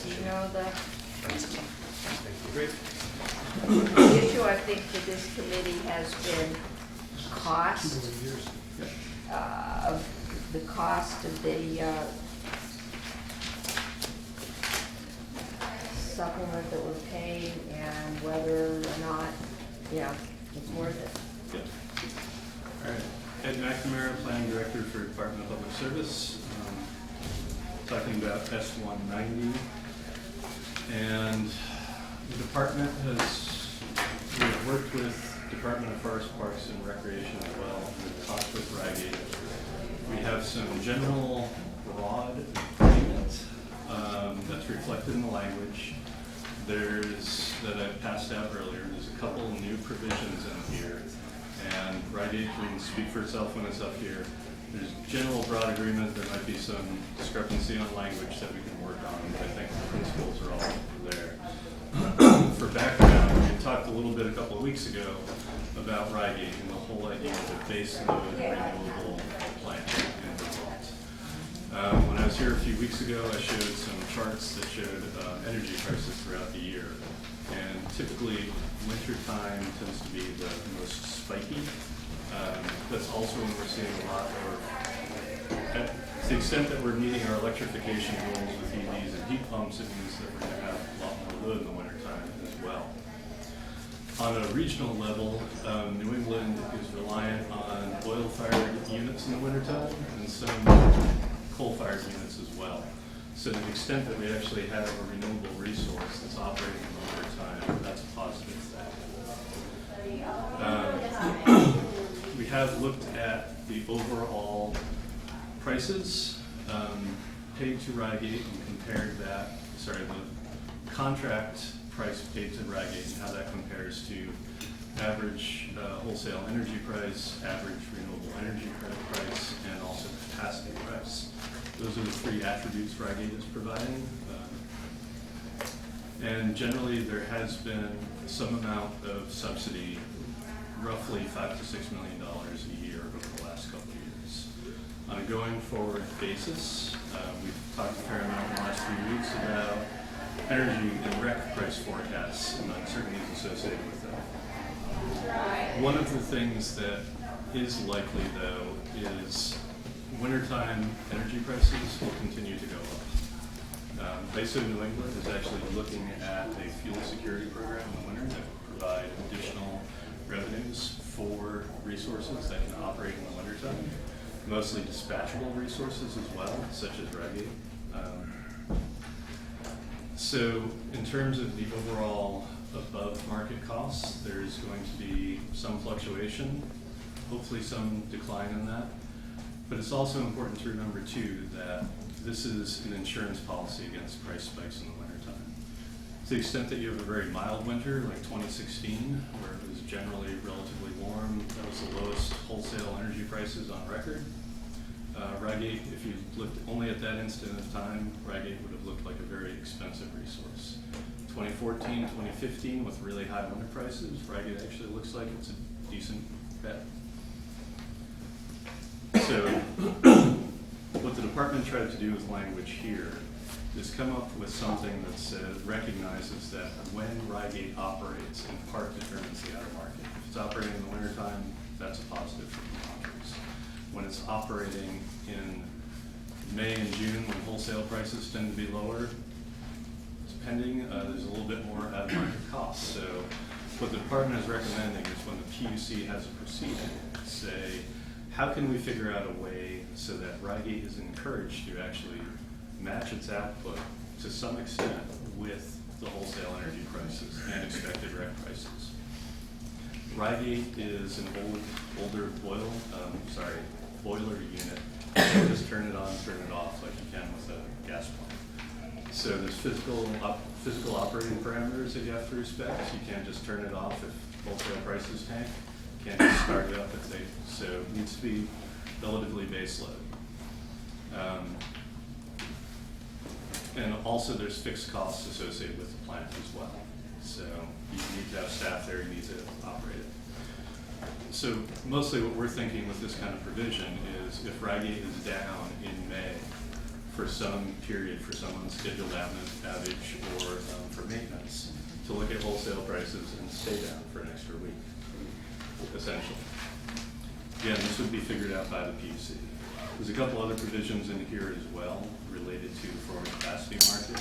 do you know the Great. issue, I think, for this committee has been cost, the cost of the supplement that we're paying and whether or not, it's worth it. Yeah. All right. Ed McNamara, Planning Director for Department of Public Service. Talking about S190. And the department we've worked with Department of Forest, Parks, and Recreation as well. We've talked with Ryegate. We have some general broad agreement that's reflected in the language. That I passed out earlier. There's a couple new provisions in here. And Ryegate can speak for itself when it's up here. There's general broad agreement. There might be some discrepancy on language that we can work on, but I think the principles are all there. For background, we talked a little bit a couple of weeks ago about Ryegate and the whole idea of a base load renewable plant in Vermont. When I was here a few weeks ago, I showed some charts that showed energy prices throughout the year. And typically, winter time tends to be the most spiky. That's also when we're seeing a lot more, to the extent that we're meeting our electrification goals with EVs and heat pumps, it means that we're going to have a lot more load in the wintertime as well. On a regional level, New England is reliant on oil-fired units in the wintertime and some coal-fired units as well. So to the extent that we actually have a renewable resource that's operating in the wintertime, that's a positive thing. We have looked at the overall prices paid to Ryegate and compared the contract price paid to Ryegate and how that compares to average wholesale energy price, average renewable energy credit price, and also capacity price. Those are the three attributes Ryegate is providing. And generally there has been some amount of subsidy, roughly $5 to $6 million a year over the last couple of years. On a going forward basis, we've talked a fair amount in the last few weeks about energy and rec price forecasts and uncertainties associated with that. One of the things that is likely, though, is wintertime energy prices will continue to go up. BASO New England is actually looking at a fuel security program in the winter that will provide additional revenues for resources that can operate in the wintertime, mostly dispatchable resources as well, such as Ryegate. So in terms of the overall above market costs, there's going to be some fluctuation, hopefully some decline in that. But it's also important to remember too that this is an insurance policy against price spikes in the wintertime. To the extent that you have a very mild winter, like 2016, where it was generally relatively warm, that was the lowest wholesale energy prices on record. Ryegate, if you looked only at that instant of time, Ryegate would have looked like a very expensive resource. 2014, 2015, with really high winter prices, Ryegate actually looks like it's a decent bet. So what the department tried to do with language here is come up with something that says, recognizes that when Ryegate operates, in part determines the outer market. If it's operating in the wintertime, that's a positive for contractors. When it's operating in May and June, when wholesale prices tend to be lower, depending, there's a little bit more out of market costs. So what the department is recommending is when the PUC has a proceeding, say, how can we figure out a way so that Ryegate is encouraged to actually match its output to some extent with the wholesale energy prices and expected rec prices? Ryegate is an older boiler unit. You can't just turn it on, turn it off like you can with a gas plant. So there's physical operating parameters that you have to respect. You can't just turn it off if wholesale prices tank. You can't just start it up if they, so it needs to be relatively base load. And also there's fixed costs associated with the plant as well. So you need to have staff there, you need to operate it. So mostly what we're thinking with this kind of provision is if Ryegate is down in May for some period, for some unscheduled outage or for maintenance, to look at wholesale prices and stay down for an extra week, essentially. Again, this would be figured out by the PUC. There's a couple other provisions in here as well related to the forward capacity market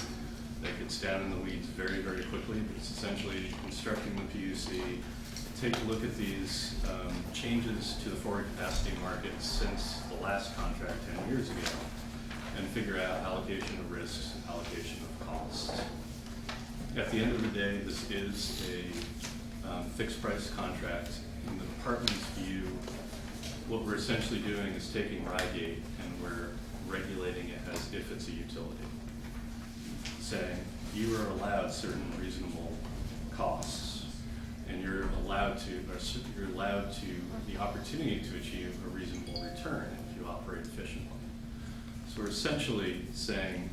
that gets down in the weeds very, very quickly, but it's essentially instructing the PUC take a look at these changes to the forward capacity market since the last contract 10 years ago and figure out allocation of risks, allocation of costs. At the end of the day, this is a fixed price contract. In the department's view, what we're essentially doing is taking Ryegate and we're regulating it as if it's a utility, saying you are allowed certain reasonable costs, and you're allowed to the opportunity to achieve a reasonable return if you operate efficiently. So we're essentially saying,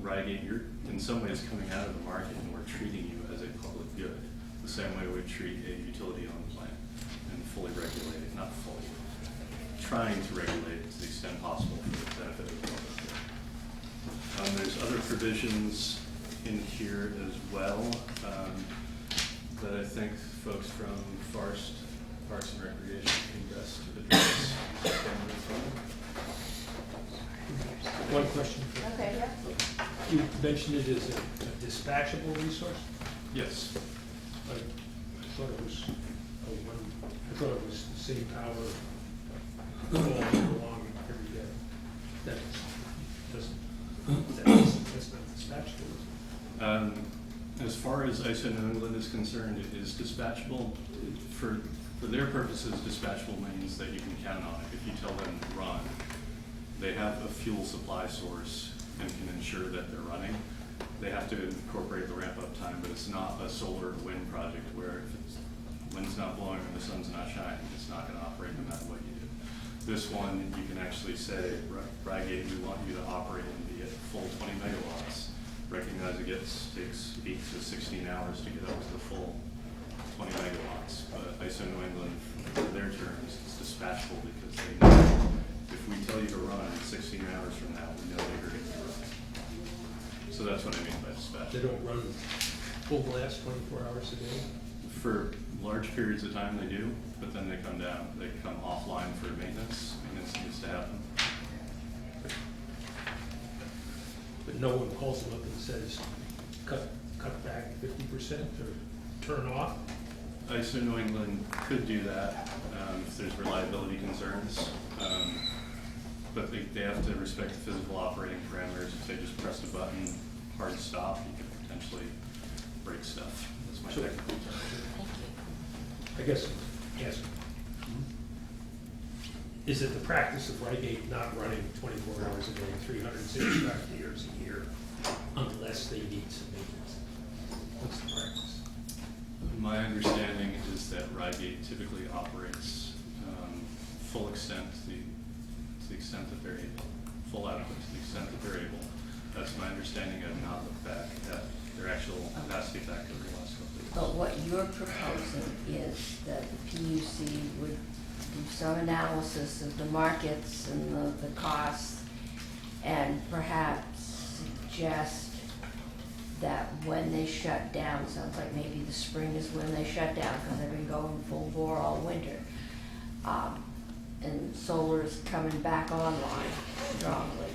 Ryegate, you're in some ways coming out of the market and we're treating you as a public good, the same way we treat a utility-owned plant and fully regulate it, not fully, trying to regulate it to the extent possible for the benefit of the public good. There's other provisions in here as well that I think folks from Parks and Recreation can best address. One question. Okay, yeah. You mentioned it as a dispatchable resource? Yes. I thought it was the same power all along every day. That's not dispatchable. As far as ISO New England is concerned, it is dispatchable. For their purposes, dispatchable means that you can count on it. If you tell them to run, they have a fuel supply source and can ensure that they're running. They have to incorporate the ramp-up time, but it's not a solar or wind project where if the wind's not blowing or the sun's not shining, it's not going to operate no matter what you do. This one, you can actually say, Ryegate, we want you to operate and be at full 20 megawatts. Recognize it takes 8 to 16 hours to get up to the full 20 megawatts. But ISO New England, for their terms, it's dispatchable because they know if we tell you to run 16 hours from now, we know that you're going to be running. So that's what I mean by dispatch. They don't run full blast 24 hours a day? For large periods of time they do, but then they come down, they come offline for maintenance. Maintenance needs to happen. But no one calls them up and says, cut back 50% or turn off? ISO New England could do that if there's reliability concerns. But they have to respect the physical operating parameters. If they just pressed a button, hard stop, you could potentially break stuff. That's my technical term. I guess, yes. Is it the practice of Ryegate not running 24 hours a day, 365 years a year, unless they need some maintenance? What's the practice? My understanding is that Ryegate typically operates full extent to the extent that they're able, full output to the extent that they're able. That's my understanding. I've not looked back at their actual capacity factor over the last couple of years. But what you're proposing is that the PUC would do some analysis of the markets and the costs, and perhaps suggest that when they shut down, sounds like maybe the spring is when they shut down because they've been going full bore all winter, and solar is coming back online strongly,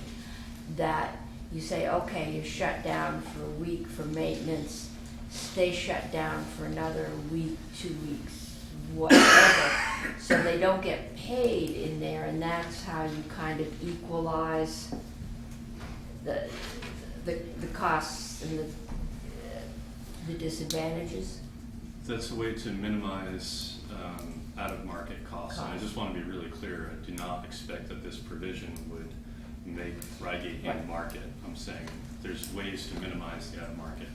that you say, okay, you shut down for a week for maintenance, stay shut down for another week, 2 weeks, whatever, so they don't get paid in there, and that's how you kind of equalize the costs and the disadvantages. That's a way to minimize out-of-market costs. And I just want to be really clear, I do not expect that this provision would make Ryegate in market. I'm saying there's ways to minimize the out-of-market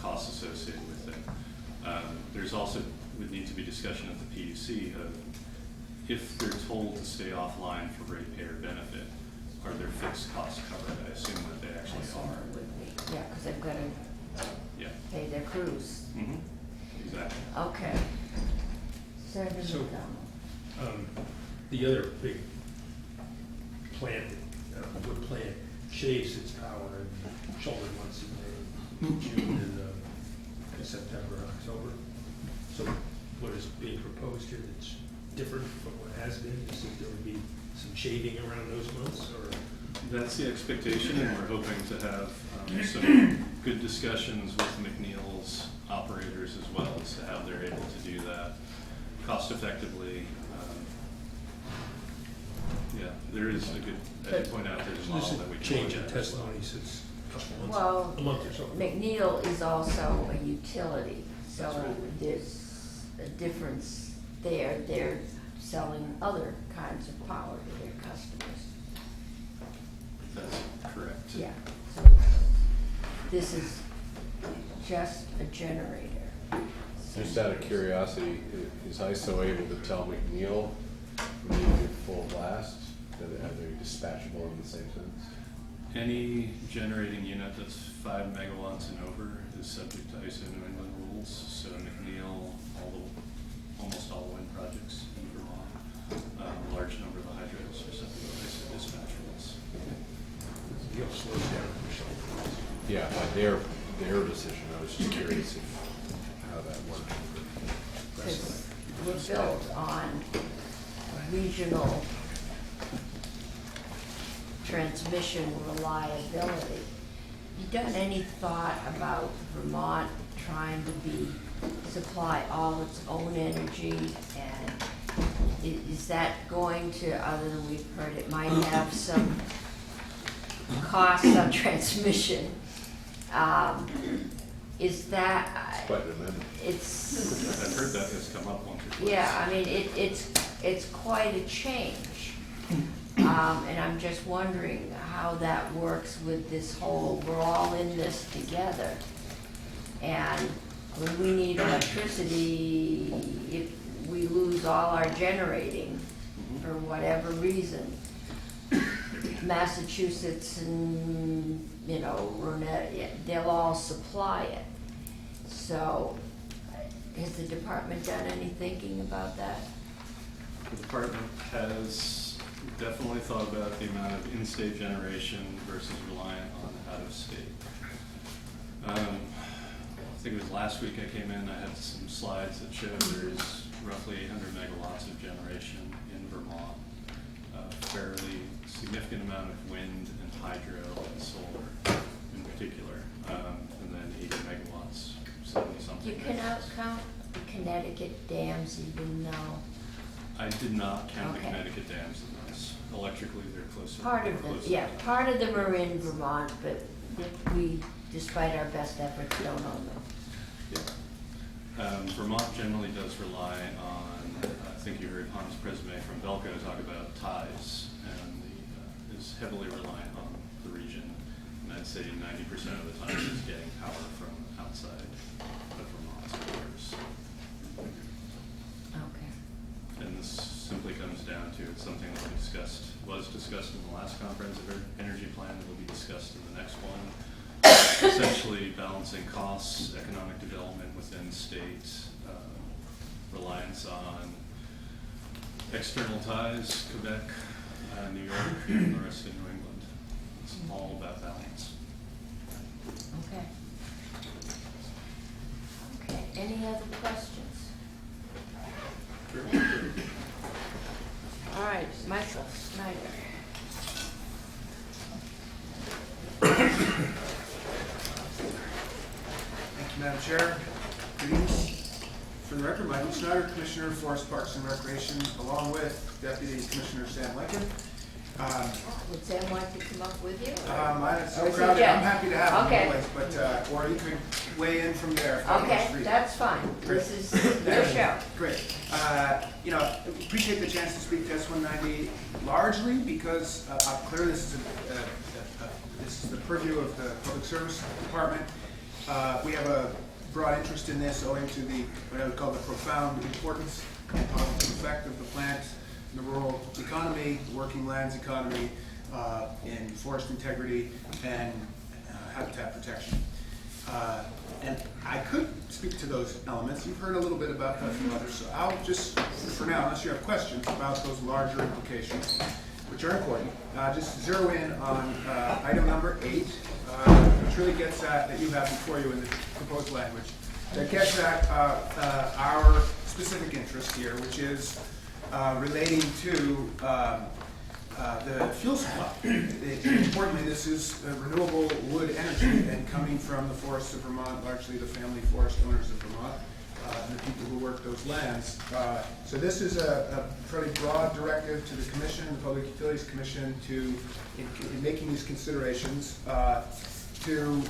costs associated with it. There's also would need to be discussion at the PUC of if they're told to stay offline for ratepayer benefit, are their fixed costs covered? I assume that they actually are. Yeah, because they've got to pay their crews. Mm-hmm. Exactly. Okay. Senator So, McDonald. the other big plant, wood plant, shaves its power in shoulder months in June and September, October. So what is being proposed here that's different from what has been? Is that there would be some shaving around those months, or? That's the expectation, and we're hoping to have some good discussions with McNeil's operators as well as to how they're able to do that cost effectively. Yeah, there is a good, as you point out, there's a So model this that we is can change look in at as well. testimony since a couple months, Well, a month or so. McNeil is also a utility, That's so right. there's a difference there. They're selling other kinds of power to their customers. That's correct. Yeah, so this is just a generator. Just out of curiosity, is ISO able to tell McNeil when you do full blast, that are they dispatchable in the same sense? Any generating unit that's 5 megawatts and over is subject to ISO New England rules. So McNeil, almost all wind projects in Vermont, a large number of the hydros are subject to ISO dispatch rules. You'll slow down for sure. Yeah, by their decision, I was just curious how that worked. Because we're built on regional transmission reliability. You done any thought about Vermont trying to supply all its own energy, and is that going to, other than we've heard it might have some costs on transmission? Is that, Quite an amendment. it's. I've heard that has come up once or twice. Yeah, I mean, it's quite a change. And I'm just wondering how that works with this whole, we're all in this together. And when we need electricity, if we lose all our generating for whatever reason, Massachusetts and, they'll all supply it. So, has the department done any thinking about that? The department has definitely thought about the amount of in-state generation versus reliant on out-of-state. I think it was last week I came in, I had some slides that showed there's roughly 800 megawatts of generation in Vermont. A fairly significant amount of wind and hydro and solar in particular, and then 80 megawatts, 70-something. You cannot count the Connecticut dams even though I did not count the Okay. Connecticut dams in those. Electrically, they're closer. part of closer them, to yeah, that. part of them are in Vermont, but we, despite our best efforts, don't own them. Yeah. Vermont generally does rely on, I think you heard Hans Presme from Belco talk about ties, and is heavily reliant on the region. And I'd say 90% of the time is getting power from outside of Vermont's borders. Okay. And this simply comes down to, it's something that was discussed in the last comprehensive energy plan, that will be discussed in the next one. Essentially balancing costs, economic development within states, reliance on external ties, Quebec, New York, and the rest of New England. It's all about balance. Okay. Okay, any other questions? All right, Michael Snyder. Thank you, Madam Chair. Good evening. For the record, Michael Snyder, Commissioner of Forest Parks and Recreation, along with Deputy Commissioner Sam Lincoln. Would Sam like to come up with you? It's so Or is he crowded, just- I'm happy to have Okay. him always, but, or you could weigh in from there. if I'm Okay, free. that's fine. This is your show. Great. Appreciate the chance to speak to S-190 largely because clearly this is the purview of the Public Service Department. We have a broad interest in this owing to what I would call the profound importance and positive effect of the plant in the rural economy, the working lands economy, in forest integrity and habitat protection. And I could speak to those elements. You've heard a little bit about that from others, so I'll just, for now, unless you have questions about those larger implications, which are important. Just zero in on item number 8, which really gets at, that you have before you in the proposed language, that gets at our specific interest here, which is relating to the fuel supply. Importantly, this is renewable wood energy and coming from the forests of Vermont, largely the family forest owners of Vermont, and the people who work those lands. So this is a fairly broad directive to the Commission, the Public Utilities Commission, to, in making these considerations, to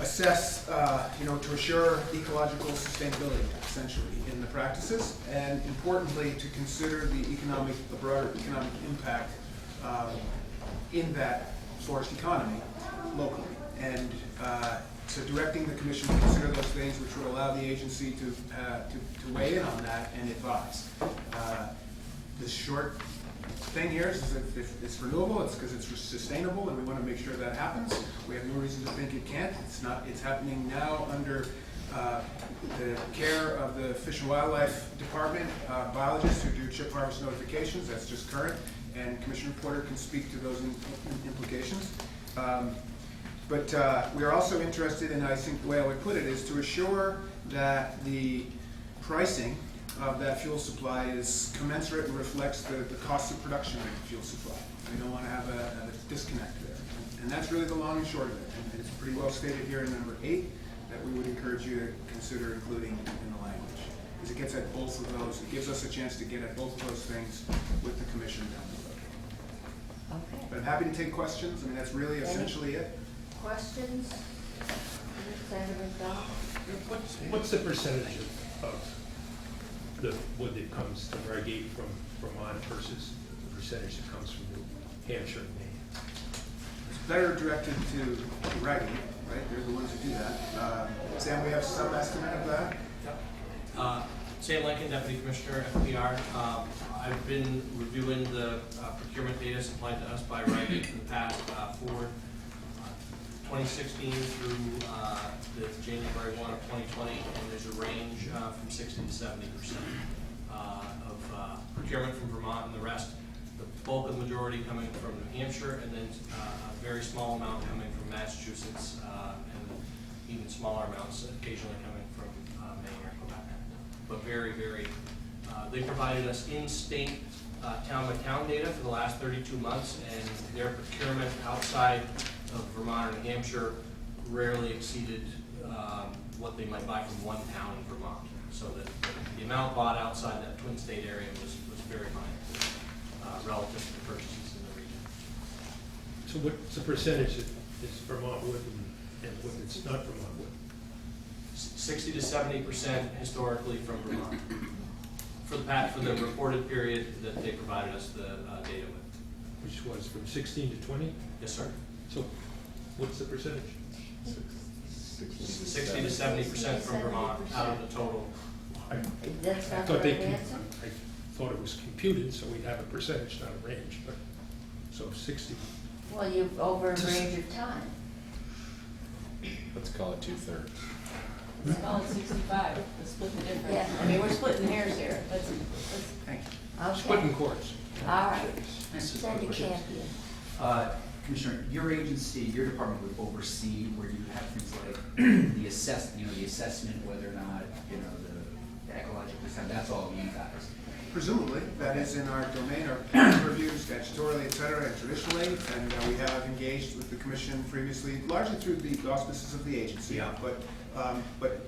assess, to assure ecological sustainability, essentially, in the practices, and importantly, to consider the broader economic impact in that forest economy locally. And so directing the Commission to consider those things, which would allow the agency to weigh in on that and advise. The short thing here is that if it's renewable, it's because it's sustainable, and we want to make sure that happens. We have no reason to think it can't. It's not. It's happening now under the care of the Fish and Wildlife Department biologists who do chip harvest notifications. That's just current, and Commissioner Porter can speak to those implications. But we are also interested in, I think the way I would put it, is to assure that the pricing of that fuel supply is commensurate and reflects the cost of production of the fuel supply. We don't want to have a disconnect there. And that's really the long and short of it. And it's pretty well stated here in number 8 that we would encourage you to consider including in the language. Because it gets at both of those. It gives us a chance to get at both of those things with the Commission down the road. Okay. But I'm happy to take questions. I mean, that's really essentially it. Questions? Senator Dodd? What's the percentage of the wood that comes to Ryegate from Vermont versus the percentage that comes from New Hampshire and Maine? It's better directed to Ryegate, right? They're the ones who do that. Sam, we have some estimate of that? Yep. Sam Lincoln, Deputy Commissioner, FPR. I've been reviewing the procurement data supplied to us by Ryegate for the past for 2016 through the January 1 of 2020, and there's a range from 60 to 70% of procurement from Vermont, and the rest, the bulk of the majority coming from New Hampshire, and then a very small amount coming from Massachusetts, and even smaller amounts occasionally coming from Maine or Quebec. But very, very, they provided us in-state town-by-town data for the last 32 months, and their procurement outside of Vermont or New Hampshire rarely exceeded what they might buy from one town in Vermont. So that the amount bought outside that Twin State area was very minor relative to the purchases in the region. So what's the percentage that is Vermont wood and what that's not Vermont wood? 60 to 70% historically from Vermont for the reported period that they provided us the data with. Which was from 16 to 20? Yes, sir. So what's the percentage? 60 to 70% from Vermont out of the total. That's not the thought right answer? I thought it was computed, so we'd have a percentage, not a range, but, so 60. Well, you're over a range of time. Let's call it 2/3. Let's call it 65, let's split the difference. Yeah. I mean, we're splitting hairs here, let's, Thank you. Okay. Splitting cords. All right. Just a Senator quick question. Champion. Commissioner, your agency, your department would oversee where you have things like the assessment, whether or not, the ecological design, that's all you guys. Presumably, that is in our domain, our peer review, statutorily, et cetera, and traditionally, and we have engaged with the Commission previously, largely through the auspices of the agency. Yeah. But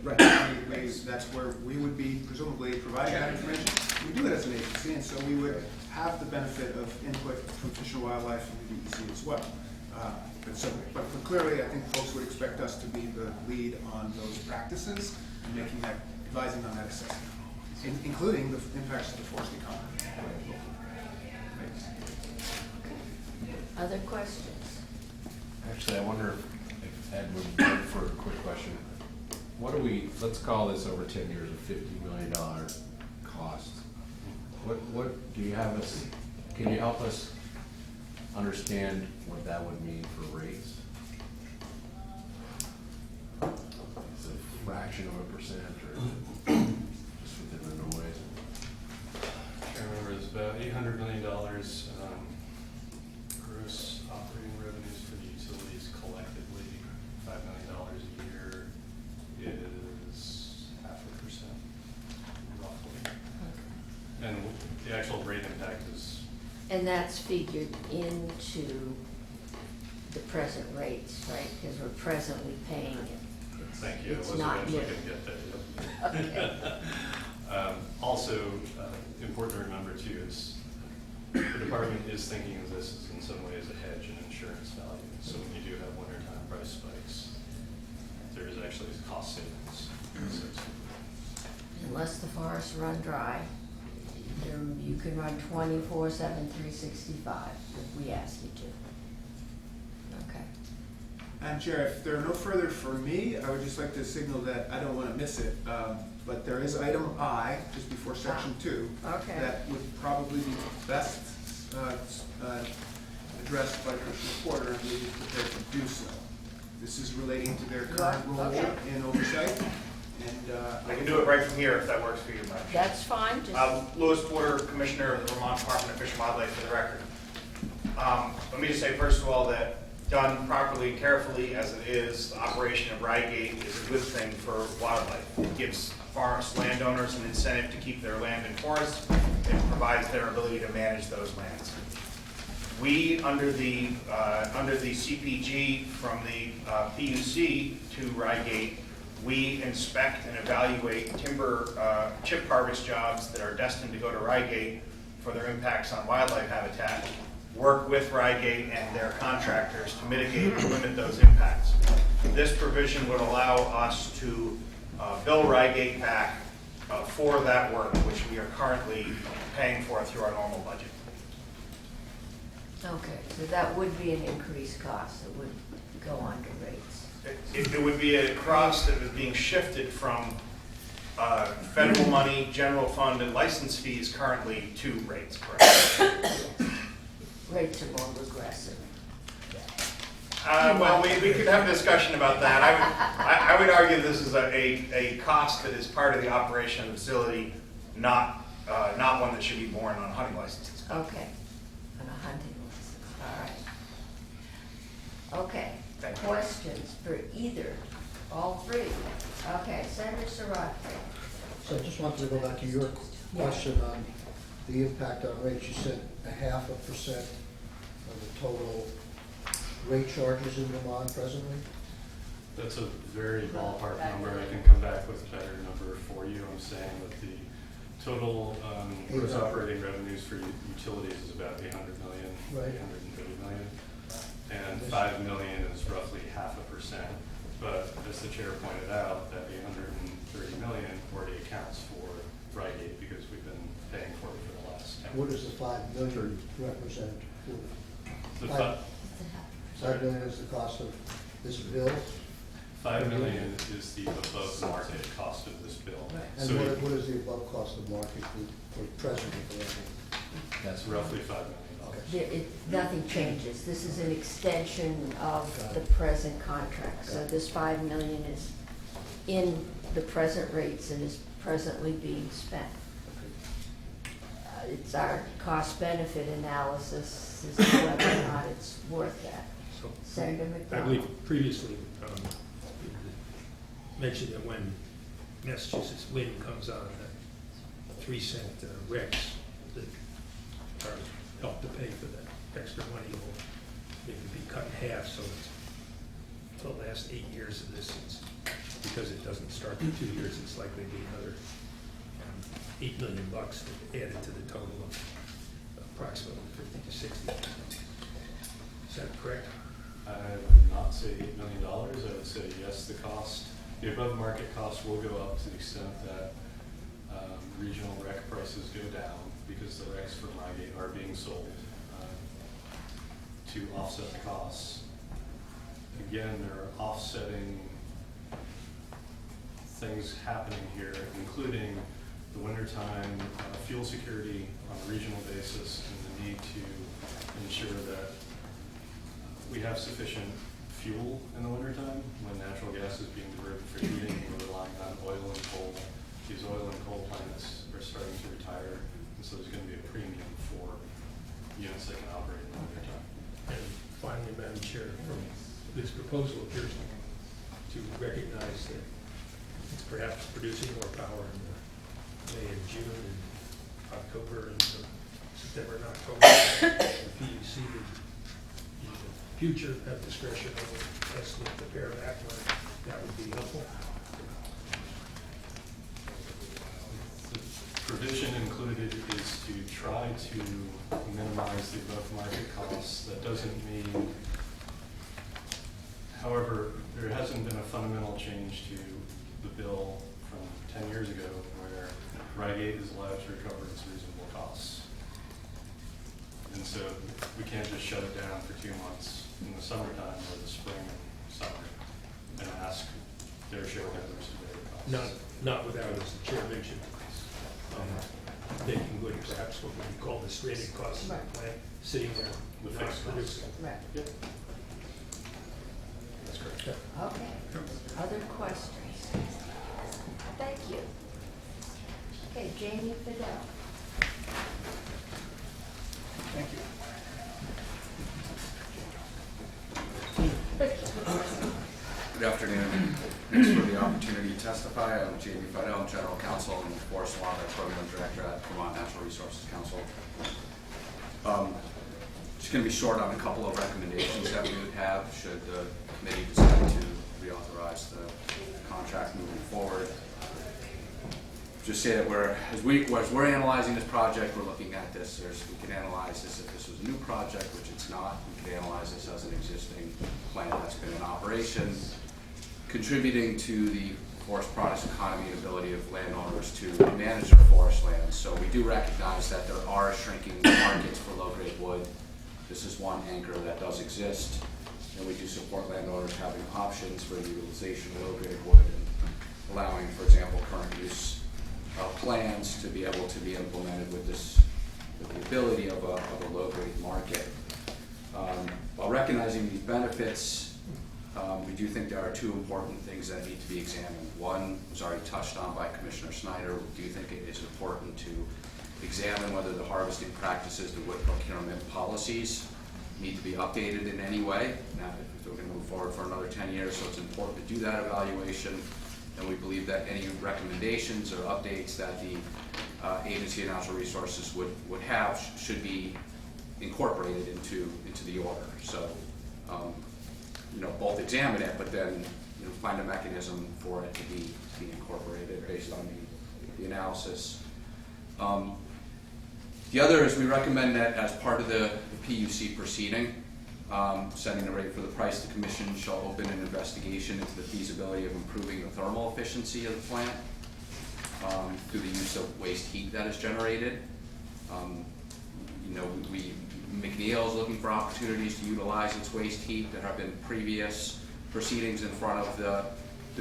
right, that's where we would be presumably providing that information. We do it as an agency, and so we would have the benefit of input from Fish and Wildlife and the DEC as well. But clearly, I think folks would expect us to be the lead on those practices and advising on that assessment, including the impacts of the forest economy. Other questions? Actually, I wonder if Ed would vote for a quick question. What do we, let's call this over 10 years, a $50 million cost. What do you have us, can you help us understand what that would mean for rates? Is it a fraction of a percent or just within the noise? I can't remember, about $800 million gross operating revenues for the utilities collectively. $5 million a year is 0.5%, roughly. And the actual rate impact is, And that's figured into the present rates, right? Because we're presently paying it. thank you, I It's was not eventually new. going to get there. Okay. Also, important to remember too is the department is thinking of this as in some ways a hedge and insurance value. So when you do have wintertime price spikes, there is actually cost savings associated. Unless the forests run dry, you can run 24/7, 365 if we ask you to. Okay. And Chair, if there are no further for me, I would just like to signal that I don't want to miss it. But there is item I, just before section 2, Okay. that would probably be best addressed by Commissioner Porter, and we be prepared to do so. This is relating to their current role Okay. in oversight, and I can do it right from here if that works for you, Madam Chair. That's fine, just, Louis Porter, Commissioner of the Vermont Department of Fish and Wildlife, for the record. Let me just say, first of all, that done properly and carefully as it is, the operation of Ryegate is a good thing for wildlife. It gives forest landowners an incentive to keep their land in forests. It provides their ability to manage those lands. We, under the CPG from the PUC to Ryegate, we inspect and evaluate timber chip harvest jobs that are destined to go to Ryegate for their impacts on wildlife habitat, work with Ryegate and their contractors to mitigate and limit those impacts. This provision would allow us to bill Ryegate back for that work, which we are currently paying for through our normal budget. okay, so that would be an increased cost that would go under rates. It would be a cost that was being shifted from federal money, general fund, and license fees currently to rates, correct? Rates are more regressive. Well, we could have a discussion about that. I would argue this is a cost that is part of the operation of the facility, not one that should be borne on hunting licenses. Okay, on a hunting license, all right. Okay, Thank you. questions for either, all three? Okay, Senator Saraki. So I just wanted to go back to your question on the impact on rates. You said 0.5% of the total rate charges in Vermont presently? That's a very ballpark number. I can come back with a better number for you. I'm saying that the total gross operating revenues for utilities is about 800 million, Right. 830 million. And 5 million is roughly 0.5%. But as the chair pointed out, that 830 million already accounts for Ryegate because we've been paying for it for the last 10 What years. does the 5 million represent? The Five- 5 million is the cost of this bill? 5 million is the above market cost of this bill. And So what is the above cost of market for presently for everything? that's roughly $5 million. Nothing changes. This is an extension of the present contract. So this 5 million is in the present rates and is presently being spent. It's our cost-benefit analysis as to whether or not it's worth that. So, Senator I McDonald. believe previously mentioned that when Massachusetts wind comes on, that 3-cent recs that are help to pay for that extra money will maybe be cut in half, so it's the last 8 years of this, because it doesn't start in 2 years, it's likely to be another $8 million added to the total of approximately 50 to 60. Is that correct? I would not say $8 million. I would say yes, the cost, the above market cost will go up to the extent that regional rec prices go down because the recs from Ryegate are being sold to offset the costs. Again, there are offsetting things happening here, including the wintertime fuel security on a regional basis and the need to ensure that we have sufficient fuel in the wintertime when natural gas is being diverted for heating. We're relying on oil and coal. These oil and coal plants are starting to retire, and so there's going to be a premium units that can operate in the wintertime. And finally, Madam Chair, from this proposal appears to recognize that it's perhaps producing more power in May and June and October and September and October. The PUC would in the future have discretion over estimate the pair back when that would be helpful. The provision included is to try to minimize the above market costs. That doesn't mean, however, there hasn't been a fundamental change to the bill from 10 years ago where Ryegate is allowed to recover its reasonable costs. And so we can't just shut it down for 2 months in the summertime or the spring and summer and ask their shareholders to pay the costs. Not without, as the chair mentioned, making good perhaps what we call the stranded costs of the plant, sitting there With not fixed producing. Right. Yep. That's correct. Okay. Other questions? Thank you. Okay, Jamey, Fidel. Thank you. Good afternoon. Thanks for the opportunity to testify. I'm Jamey, Fidel, General Counsel and Forest Wildlife Program Director at Vermont Natural Resources Council. Just going to be short on a couple of recommendations that we would have should the committee decide to reauthorize the contract moving forward. Just say that as we're analyzing this project, we're looking at this. We can analyze this if this was a new project, which it's not. We can analyze this as an existing plant that's been in operation, contributing to the forest products economy and ability of landowners to manage their forest lands. So we do recognize that there are shrinking markets for low-grade wood. This is one anchor that does exist, and we do support landowners having options for the utilization of low-grade wood and allowing, for example, current use plans to be able to be implemented with the ability of a low-grade market. While recognizing these benefits, we do think there are two important things that need to be examined. One was already touched on by Commissioner Snyder. We do think it is important to examine whether the harvesting practices, the wood procurement policies need to be updated in any way. Now, if we're going to move forward for another 10 years, so it's important to do that evaluation. And we believe that any recommendations or updates that the Agency of Natural Resources would have should be incorporated into the order. So, both examine it, but then find a mechanism for it to be incorporated based on the analysis. The other is we recommend that as part of the PUC proceeding, setting the rate for the price, the commission shall open an investigation into the feasibility of improving the thermal efficiency of the plant through the use of waste heat that is generated. McNeil is looking for opportunities to utilize its waste heat. There have been previous proceedings in front of the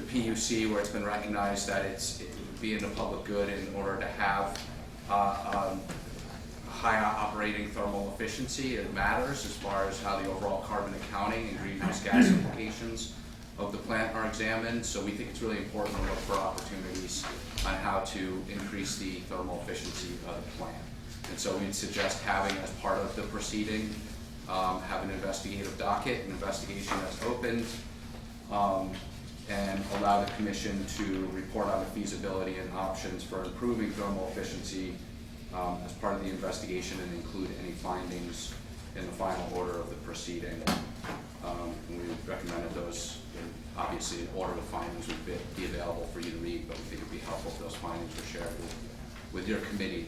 PUC where it's been recognized that it would be in the public good in order to have high operating thermal efficiency. It matters as far as how the overall carbon accounting and greenhouse gas implications of the plant are examined. So we think it's really important to look for opportunities on how to increase the thermal efficiency of the plant. And so we'd suggest having, as part of the proceeding, have an investigative docket, an investigation that's opened, and allow the commission to report on the feasibility and options for improving thermal efficiency as part of the investigation and include any findings in the final order of the proceeding. And we recommended those, obviously an order of findings would be available for you to read, but we think it would be helpful if those findings were shared with your committee.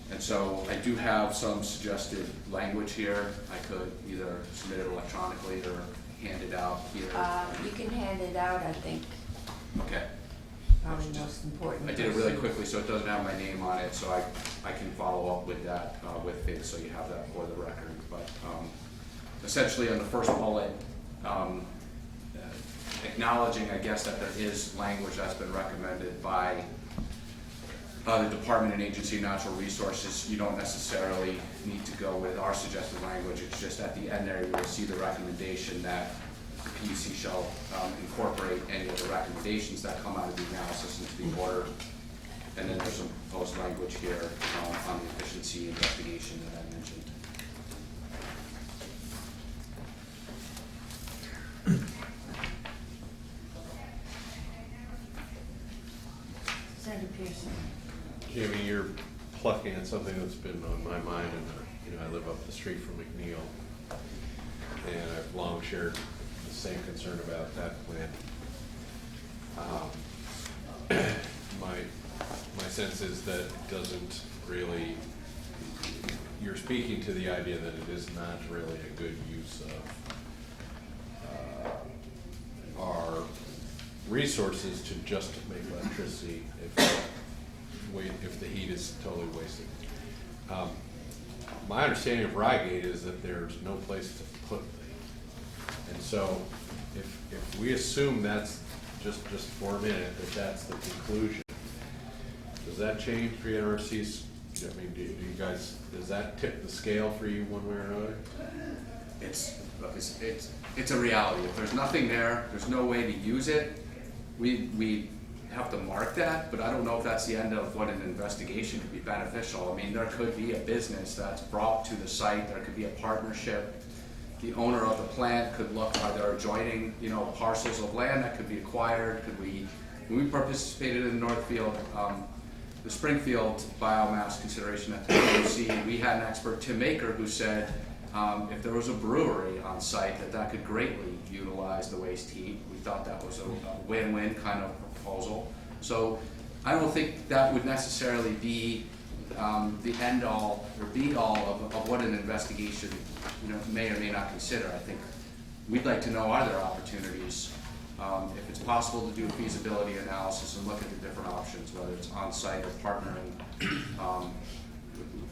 And so I do have some suggested language here. I could either submit it electronically or hand it out here. You can hand it out, I think, Okay. probably most important. I did it really quickly, so it doesn't have my name on it, so I can follow up with that with it, so you have that for the record. But essentially, on the first bullet, acknowledging, I guess, that there is language that's been recommended by the Department and Agency of Natural Resources. You don't necessarily need to go with our suggested language. It's just at the end there, you will see the recommendation that the PUC shall incorporate any of the recommendations that come out of the analysis into the order. And then there's some proposed language here on the efficiency investigation plucking at something that's been on my mind, and I live up the street from McNeil, and I've long shared the same concern about that plant. My sense is that it doesn't really, you're speaking to the idea that it is not really a good use of our resources to just make electricity if the heat is totally wasted. My understanding of Ryegate is that there's no place to put it. And so if we assume that's just for a minute, that's the conclusion, does that change VNRC's? I mean, do you guys, does that tip the scale for you one way or another? It's a reality. If there's nothing there, there's no way to use it. We have to mark that, but I don't know if that's the end of what an investigation could be beneficial. I mean, there could be a business that's brought to the site. There could be a partnership. The owner of the plant could look, are there adjoining, parcels of land that could be acquired? When we participated in Northfield, the Springfield biomass consideration at the VNRC, we had an expert, Tim Maker, who said if there was a brewery on site that could greatly utilize the waste heat. We thought that was a win-win kind of proposal. So I don't think that would necessarily be the end-all or be-all of what an investigation may or may not consider. I think we'd like to know, are there opportunities, if it's possible to do a feasibility analysis and look at the different options, whether it's on-site or partnering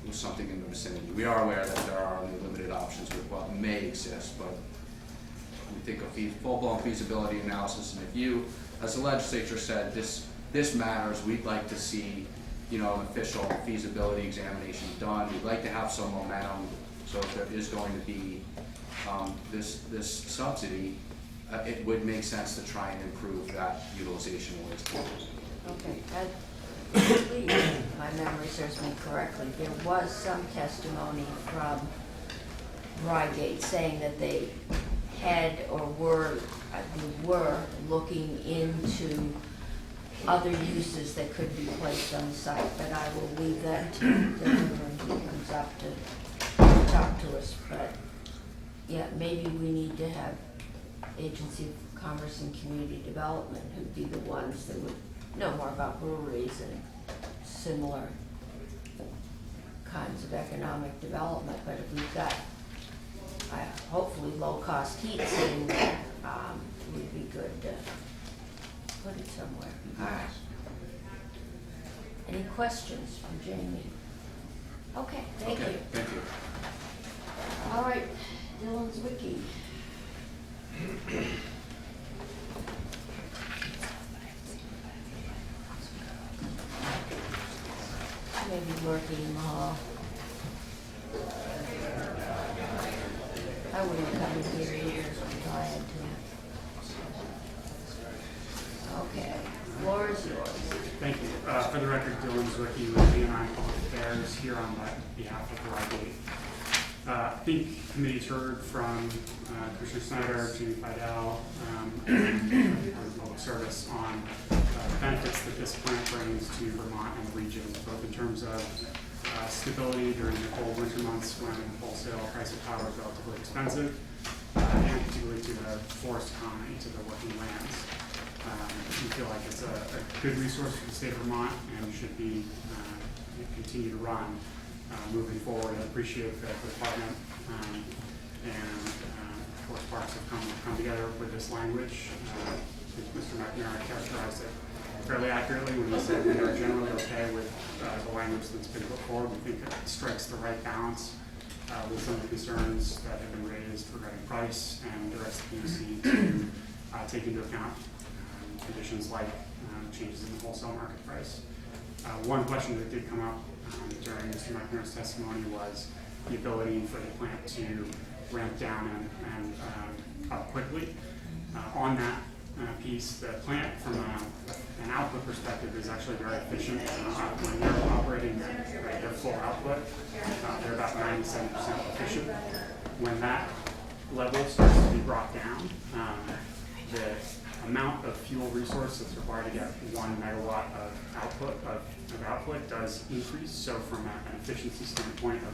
with something in the vicinity. We are aware that there are only limited options with what may exist, but we think a full-blown feasibility analysis, and if you, as the legislature said, this matters, we'd like to see an official feasibility examination done. We'd like to have some momentum, so if there is going to be this subsidy, it would make sense to try and improve that utilization of waste. Okay, please, my memory serves me correctly, there was some testimony from Ryegate saying that they had or were looking into other uses that could be placed on the site, but I will leave that to Dylan when he comes up to talk to us. But yeah, maybe we need to have Agency of Commerce and Community Development who'd be the ones that would know more about breweries and similar kinds of economic development. But if we've got hopefully low-cost heat sitting there, it would be good to put it somewhere. All right. Any questions from Jamey? Okay, thank you. Thank you. All right, Dylan Zwicky. Maybe working in the hall. I wouldn't come in here if I had to. Okay, floor is yours. Thank you. For the record, Dylan Zwicky with VNRC Public Affairs here on behalf of Ryegate. I think the committee's heard from Commissioner Snyder, Jamey, Fidel, and Public Service on the benefits that this plant brings to Vermont and the region, both in terms of stability during the cold winter months when wholesale price of power is relatively expensive, and particularly to the forest economy, to the working lands. We feel like it's a good resource for the state of Vermont and should be continue to run moving forward. I appreciate that the department and Forest Parks have come together with this language. Mr. McNamara characterized it fairly accurately when he said we are generally okay with the language that's been put forward. We think it strikes the right balance with some of the concerns that have been raised regarding price and directs the PUC to take into account conditions like changes in the wholesale market price. One question that did come up during Mr. McNamara's testimony was the ability for the plant to ramp down and up quickly. On that piece, the plant from an output perspective is actually very efficient. When they're operating at their full output, they're about 97% efficient. When that level starts to be brought down, the amount of fuel resource that's required to get 1 megawatt of output does increase. So from an efficiency standpoint of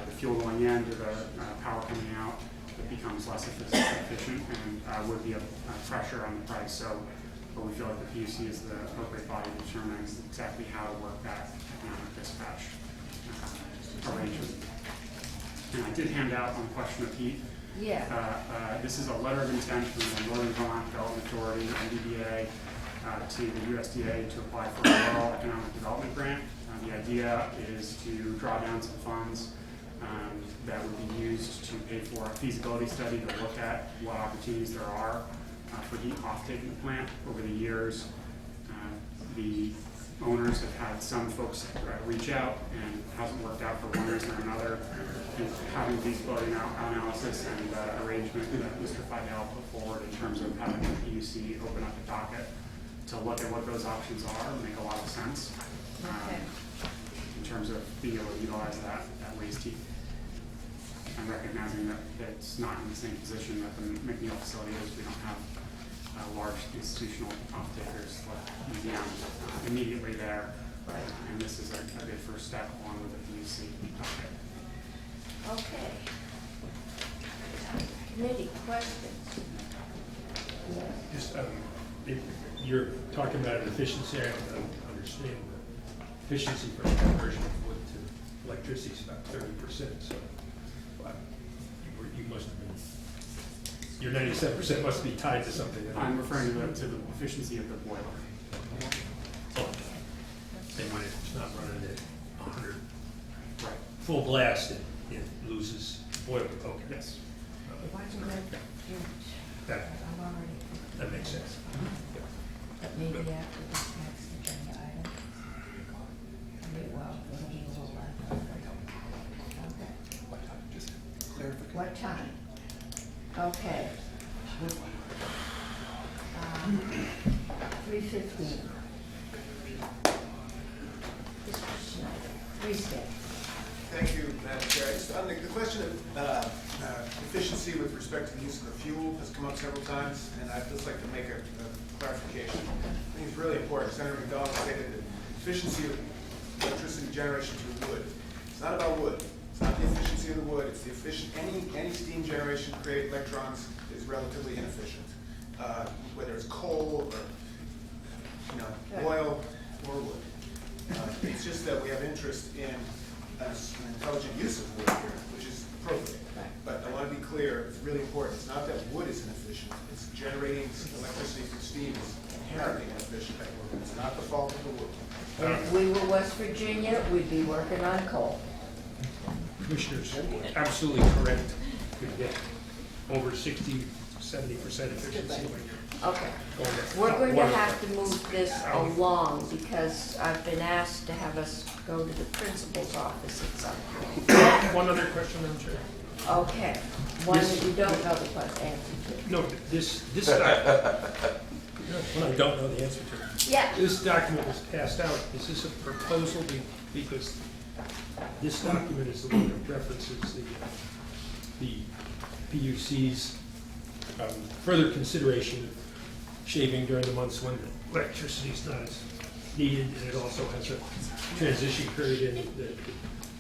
the fuel going in to the power coming out, it becomes less efficient and would be a pressure on the price. So but we feel like the PUC is the appropriate body to determine exactly how to work that economic dispatch arrangement. And I did hand out on the question of heat. Yeah. This is a letter of intent from the Northern Vermont Development Authority, NDDA, to the USDA to apply for a rural economic development grant. The idea is to draw down some funds that would be used to pay for a feasibility study to look at what opportunities there are for heat offtake in the plant. Over the years, the owners have had some folks reach out, and it hasn't worked out for one reason or another. And having feasibility analysis and arrangement that Mr. Fidel put forward in terms of having the PUC open up a docket to look at what those options are make a lot of sense in terms of being able to utilize that waste heat. And recognizing that it's not in the same position that the McNeil facility is. We don't have large institutional off-takers like UVM immediately there. Right. And this is a good first step along with the PUC. Okay. Committee questions? Just, if you're talking about an efficiency, I understand the efficiency for conversion of wood to electricity is about 30%, so you must have been, your 97% must be tied to something. I'm referring to the efficiency of the boiler. And when it's not running at 100 Right. full blast, it loses oil. Okay. Yes. That makes sense. But maybe after this next agenda item. Well, it'll be a little left. Okay. What time? Okay. 3:15. Mr. Snyder, restate. Thank you, Madam Chair. Just on the question of efficiency with respect to the use of the fuel has come up several times, and I'd just like to make a clarification. I think it's really important. Senator McDonald stated that efficiency of electricity generation through wood. It's not about wood. It's not the efficiency of the wood. It's the any steam generation create electrons is relatively inefficient, whether it's coal or oil or wood. It's just that we have interest in an intelligent use of wood here, which is appropriate. Right. But I want to be clear, it's really important. It's not that wood is inefficient. It's generating electricity from steam is inherently inefficient. It's not the fault of the wood. If we were West Virginia, we'd be working on coal. Commissioner's absolutely correct. You get over 60, 70% efficiency. Okay. We're going to have to move this along because I've been asked to have us go to the principal's office at some point. One other question, Madam Chair. Okay. One that you don't know the answer to. No, this document, when I don't know the answer to. Yeah. This document was passed out. Is this a proposal? Because this document is the one that references the PUC's further consideration of shaving during the months when the electricity is not as needed, and it also has a transition period in the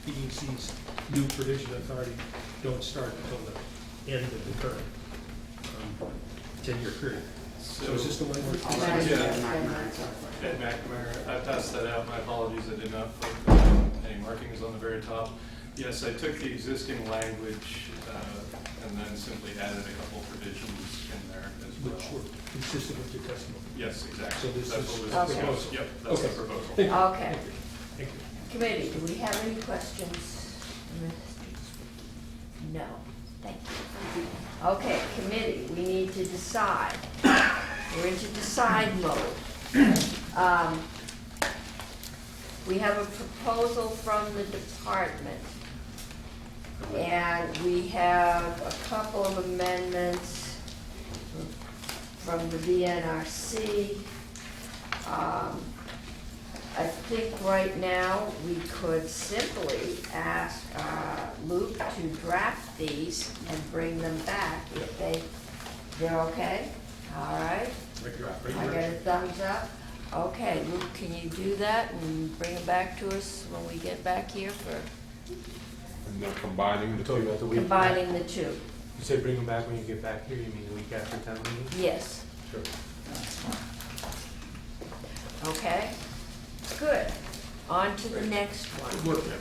PUC's new provision authority don't start until the end of the current 10-year period. So is this the one we're talking about? Ed McNamara, I passed that out. My apologies, I did not put any markings on the very top. Yes, I took the existing language and then simply added a couple provisions in there as well. Which were consistent with your testimony? Yes, exactly. So this That's is what was the proposed. proposal? Yep, that's the Okay. proposal. Thank you. Okay. Thank you. Committee, do we have any questions? No. Thank you. Okay, committee, we need to decide. We're into decide mode. We have a proposal from the department. And we have a couple of amendments from the VNRC. I think right now we could simply ask Luke to draft these and bring them back if they're okay. All right, I got a thumbs up. Okay, Luke, can you do that and bring it back to us when we get back here for And they're combining the Talking two. about the week. combining the two? You say bring them back when you get back here, you mean the week after town meeting? Yes, Sure. okay, good. On to the next one. Look at